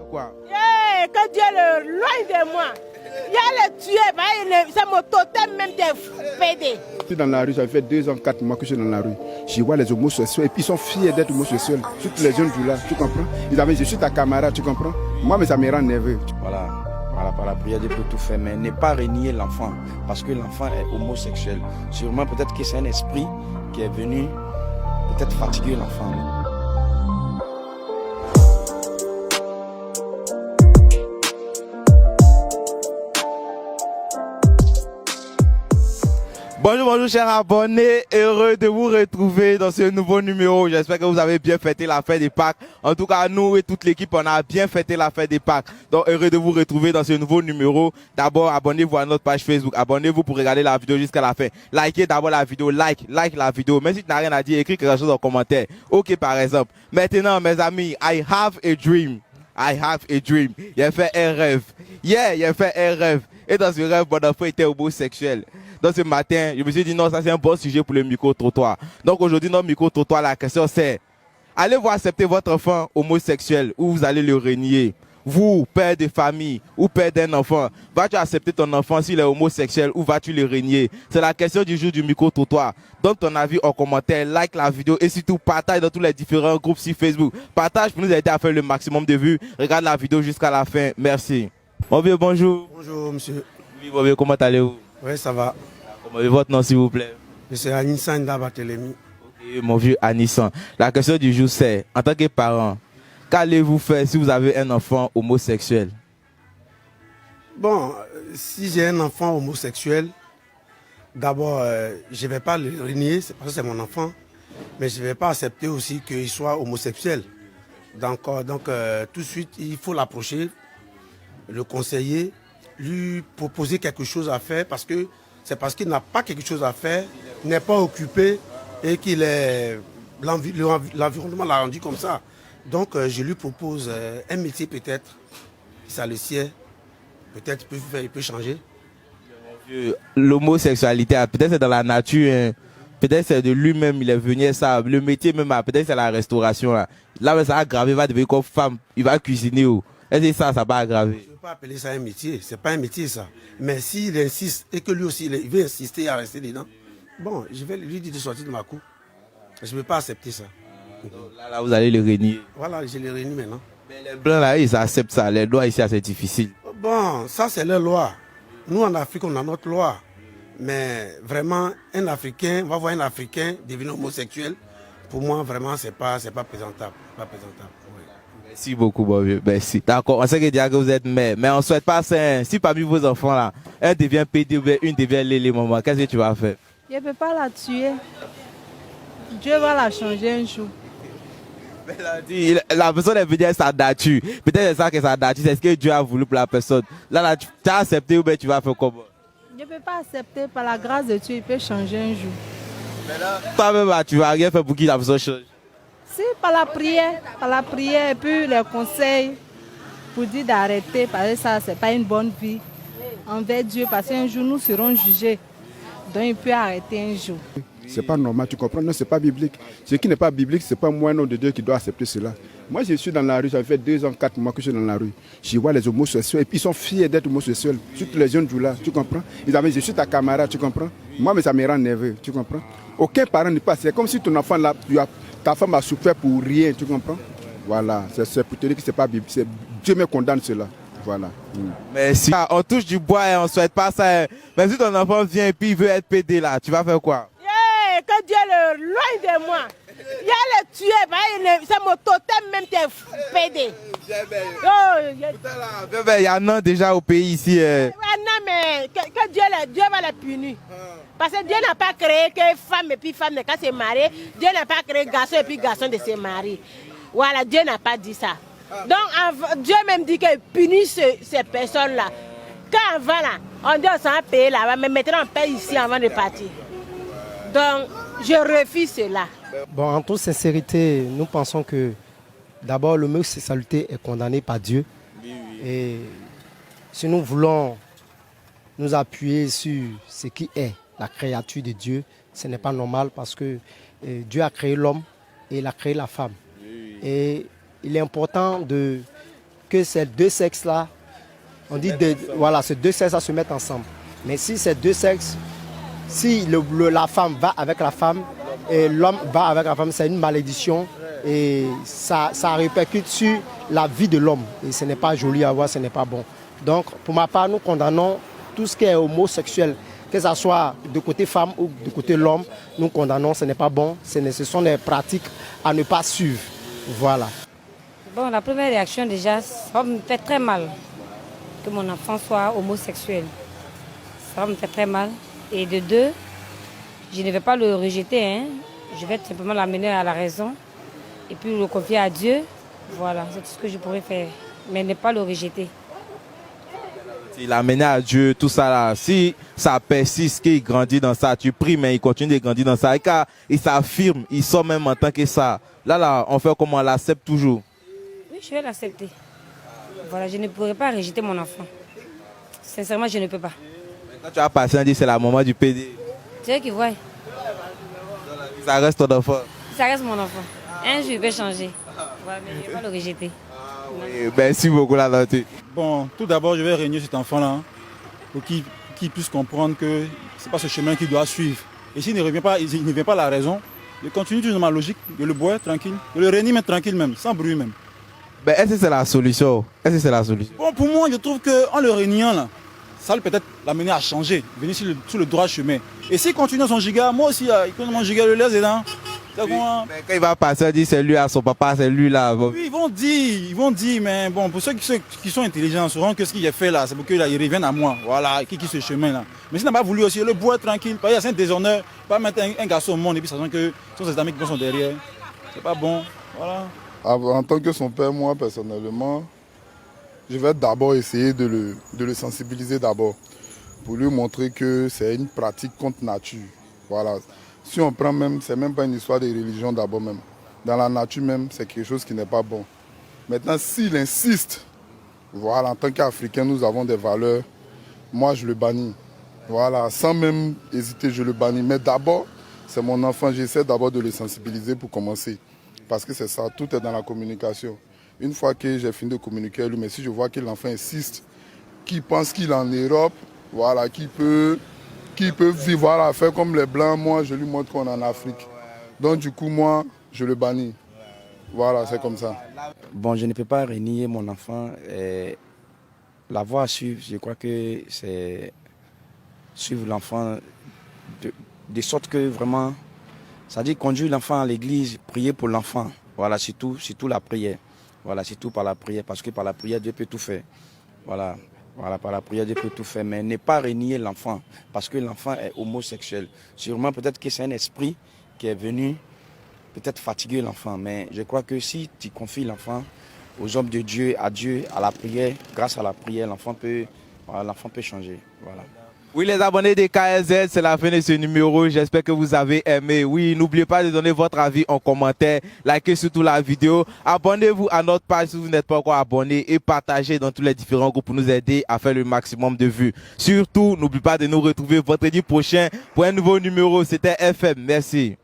Quoi? Yeah, que Dieu le loin de moi. Il y a le tuer, c'est mon totem même des PD. Je suis dans la rue, ça fait 2 ans, 4 mois que je suis dans la rue. Je vois les homosexuels et puis ils sont fiers d'être homosexuels. Surtout les jeunes du là, tu comprends? Ils avaient, je suis ta camarade, tu comprends? Moi, mais ça me rend nerveux. Voilà, par la prière, Dieu peut tout faire, mais ne pas renier l'enfant, parce que l'enfant est homosexuel. Sûrement, peut-être que c'est un esprit qui est venu peut-être fatiguer l'enfant. Bonjour, bonjour chers abonnés, heureux de vous retrouver dans ce nouveau numéro. J'espère que vous avez bien fêté la fête des Pâques. En tout cas, nous et toute l'équipe, on a bien fêté la fête des Pâques. Donc heureux de vous retrouver dans ce nouveau numéro. D'abord, abonnez-vous à notre page Facebook, abonnez-vous pour regarder la vidéo jusqu'à la fin. Likez d'abord la vidéo, like la vidéo. Même si tu n'as rien à dire, écris quelque chose en commentaire. Ok par exemple. Maintenant mes amis, I have a dream. I have a dream. Il a fait un rêve. Yeah, il a fait un rêve. Et dans ce rêve, mon enfant était homosexuel. Donc ce matin, je me suis dit non, ça c'est un bon sujet pour le micro-trottoir. Donc aujourd'hui, notre micro-trottoir, la question c'est, allez-vous accepter votre enfant homosexuel ou vous allez le renier? Vous, père de famille ou père d'un enfant, vas-tu accepter ton enfant s'il est homosexuel ou vas-tu le renier? C'est la question du jour du micro-trottoir. Donne ton avis en commentaire, like la vidéo et surtout partage dans tous les différents groupes sur Facebook. Partage pour nous aider à faire le maximum de vues. Regarde la vidéo jusqu'à la fin. Merci. Mon vieux, bonjour. Bonjour monsieur. Oui, mon vieux, comment allez-vous? Oui, ça va. Comment est votre nom s'il vous plaît? Monsieur Anissan Ndabatelemi. Ok, mon vieux Anissan. La question du jour c'est, en tant que parent, qu'allez-vous faire si vous avez un enfant homosexuel? Bon, si j'ai un enfant homosexuel, d'abord, je ne vais pas le renier, c'est parce que c'est mon enfant, mais je ne vais pas accepter aussi qu'il soit homosexuel. Donc, tout de suite, il faut l'approcher, le conseiller, lui proposer quelque chose à faire, parce que c'est parce qu'il n'a pas quelque chose à faire, n'est pas occupé et qu'il est... L'environnement l'a rendu comme ça. Donc, je lui propose un métier peut-être, ça le sait, peut-être il peut changer. L'homosexualité, peut-être c'est dans la nature, hein. Peut-être c'est de lui-même, il est venu ça. Le métier même, peut-être c'est la restauration. Là, ça va aggraver, il va devenir comme femme, il va cuisiner. Est-ce que ça va aggraver? Je ne peux pas appeler ça un métier, c'est pas un métier ça. Mais s'il insiste et que lui aussi il veut insister à rester dedans, bon, je vais lui dire de sortir de ma cour. Je ne peux pas accepter ça. Là, vous allez le renier. Voilà, je le renie maintenant. Mais les blancs là, ils acceptent ça. Les lois ici, c'est difficile. Bon, ça c'est leur loi. Nous en Afrique, on a notre loi. Mais vraiment, un Africain, on va voir un Africain devenir homosexuel. Pour moi, vraiment, c'est pas présentable. Pas présentable. Oui. Merci beaucoup, mon vieux. Merci. D'accord, on sait que vous êtes mère, mais on ne souhaite pas ça. Si parmi vos enfants là, un devient PD ou une devient Lélé, maman, qu'est-ce que tu vas faire? Je ne peux pas la tuer. Dieu va la changer un jour. La personne est venue à sa nature. Peut-être c'est ça que sa nature, c'est ce que Dieu a voulu pour la personne. Là tu as accepté ou bien tu vas faire comment? Je ne peux pas accepter, par la grâce de Dieu, il peut changer un jour. Mais là, toi-même, tu ne vas rien faire pour qu'il la personne change. Si, par la prière et puis les conseils pour dire d'arrêter, parce que ça, ce n'est pas une bonne vie envers Dieu, parce qu'un jour, nous serons jugés. Donc, il peut arrêter un jour. C'est pas normal, tu comprends? Non, c'est pas biblique. Ce qui n'est pas biblique, c'est pas moi, nom de Dieu, qui doit accepter cela. Moi, je suis dans la rue, ça fait 2 ans, 4 mois que je suis dans la rue. Je vois les homosexuels et puis ils sont fiers d'être homosexuels. Surtout les jeunes du là, tu comprends? Ils avaient, je suis ta camarade, tu comprends? Moi, mais ça me rend nerveux, tu comprends? Aucun parent ne passe. C'est comme si ton enfant là, ta femme a souffert pour rien, tu comprends? Voilà, c'est pour te dire que c'est pas biblique. Dieu me condamne cela. Voilà. Merci. On touche du bois et on ne souhaite pas ça. Mais si ton enfant vient et puis il veut être PD là, tu vas faire quoi? Yeah, que Dieu le loin de moi. Il y a le tuer, c'est mon totem même des PD. Il y en a déjà au pays ici. Non, mais que Dieu va les punir. Parce que Dieu n'a pas créé que femme et puis femme de se marier. Dieu n'a pas créé garçon et puis garçon de se marier. Voilà, Dieu n'a pas dit ça. Donc Dieu même dit qu'il punit ces personnes-là. Quand avant là, on dit on s'en paye là-bas, mais maintenant on paye ici avant de partir. Donc je refuse cela. Bon, en toute sincérité, nous pensons que d'abord l'homosexualité est condamnée par Dieu. Et si nous voulons nous appuyer sur ce qui est la créature de Dieu. Ce n'est pas normal parce que Dieu a créé l'homme et il a créé la femme. Et il est important que ces deux sexes-là, on dit voilà, ces deux sexes se mettent ensemble. Mais si ces deux sexes, si la femme va avec la femme et l'homme va avec la femme, c'est une malédiction et ça répercute sur la vie de l'homme. Et ce n'est pas joli à voir, ce n'est pas bon. Donc, pour ma part, nous condamnons tout ce qui est homosexuel, que ce soit de côté femme ou de côté l'homme, nous condamnons, ce n'est pas bon, ce sont des pratiques à ne pas suivre. Voilà. Bon, la première réaction déjà, ça me fait très mal que mon enfant soit homosexuel. Ça me fait très mal. Et de deux, je ne vais pas le rejeter, hein. Je vais simplement l'amener à la raison et puis le confier à Dieu. Voilà, c'est tout ce que je pourrais faire, mais ne pas le rejeter. Il a amené à Dieu, tout ça là. Si ça persiste, qu'il grandit dans ça, tu pries, mais il continue de grandir dans ça. Et quand il s'affirme, il sort même en tant que ça. Là, on fait comment? On l'accepte toujours? Oui, je vais l'accepter. Voilà, je ne pourrais pas rejeter mon enfant. Sincèrement, je ne peux pas. Quand tu as passé, on dit c'est la maman du PD. Tu sais qui voit? Ça reste ton enfant. Ça reste mon enfant. Un jour, il peut changer. Voilà, mais je ne vais pas le rejeter. Oui, merci beaucoup, la Lanté. Bon, tout d'abord, je vais régner cet enfant-là hein, pour qu'il puisse comprendre que ce n'est pas ce chemin qu'il doit suivre. Et s'il ne revient pas, il ne vient pas à la raison, je continue toujours dans ma logique, de le boire tranquille, de le régner même tranquille même, sans bruit même. Ben, est-ce que c'est la solution? Est-ce que c'est la solution? Bon, pour moi, je trouve qu'en le régnant, là, ça va peut-être l'amener à changer, venir sur le droit chemin. Et s'il continue dans son giga, moi aussi, il peut mon giga le laisse dedans. Oui, mais quand il va passer, il dit c'est lui à son papa, c'est lui là. Bon. Oui, ils vont dire, mais bon, pour ceux qui sont intelligents, sauront que ce qu'il a fait là, c'est pour qu'ils reviennent à moi. Voilà, qui ce chemin là. Mais s'il n'a pas voulu aussi, le boire tranquille, parce qu'il y a un déshonneur, pas mettre un garçon au monde et puis ça sent que ce sont ses amis qui sont derrière. C'est pas bon, voilà. En tant que son père, moi personnellement, je vais d'abord essayer de le sensibiliser d'abord, pour lui montrer que c'est une pratique contre nature. Voilà. Si on prend même, c'est même pas une histoire de religion d'abord même. Dans la nature même, c'est quelque chose qui n'est pas bon. Maintenant, s'il insiste, voilà, en tant qu'Africain, nous avons des valeurs, moi je le bannis. Voilà, sans même hésiter, je le bannis. Mais d'abord, c'est mon enfant, j'essaie d'abord de le sensibiliser pour commencer. Parce que c'est ça, tout est dans la communication. Une fois que j'ai fini de communiquer avec lui, mais si je vois que l'enfant insiste, qu'il pense qu'il est en Europe, voilà, qu'il peut vivre, voilà, faire comme les Blancs, moi je lui montre qu'on est en Afrique. Donc du coup, moi, je le bannis. Voilà, c'est comme ça. Bon, je ne peux pas renier mon enfant. La voie à suivre, je crois que c'est suivre l'enfant de sorte que vraiment, ça dit conduire l'enfant à l'église, prier pour l'enfant. Voilà, c'est tout la prière. Voilà, c'est tout par la prière, parce que par la prière, Dieu peut tout faire. Voilà, par la prière, Dieu peut tout faire, mais ne pas renier l'enfant, parce que l'enfant est homosexuel. Sûrement, peut-être que c'est un esprit qui est venu peut-être fatiguer l'enfant, mais je crois que si tu confies l'enfant aux hommes de Dieu, à la prière, grâce à la prière, l'enfant peut changer. Voilà. Oui, les abonnés des KSZ, c'est la fin de ce numéro. J'espère que vous avez aimé. Oui, n'oubliez pas de donner votre avis en commentaire. Likez surtout la vidéo. Abonnez-vous à notre page si vous n'êtes pas encore abonné et partagez dans tous les différents groupes pour nous aider à faire le maximum de vues. Surtout, n'oubliez pas de nous retrouver vendredi prochain pour un nouveau numéro. C'était FM. Merci.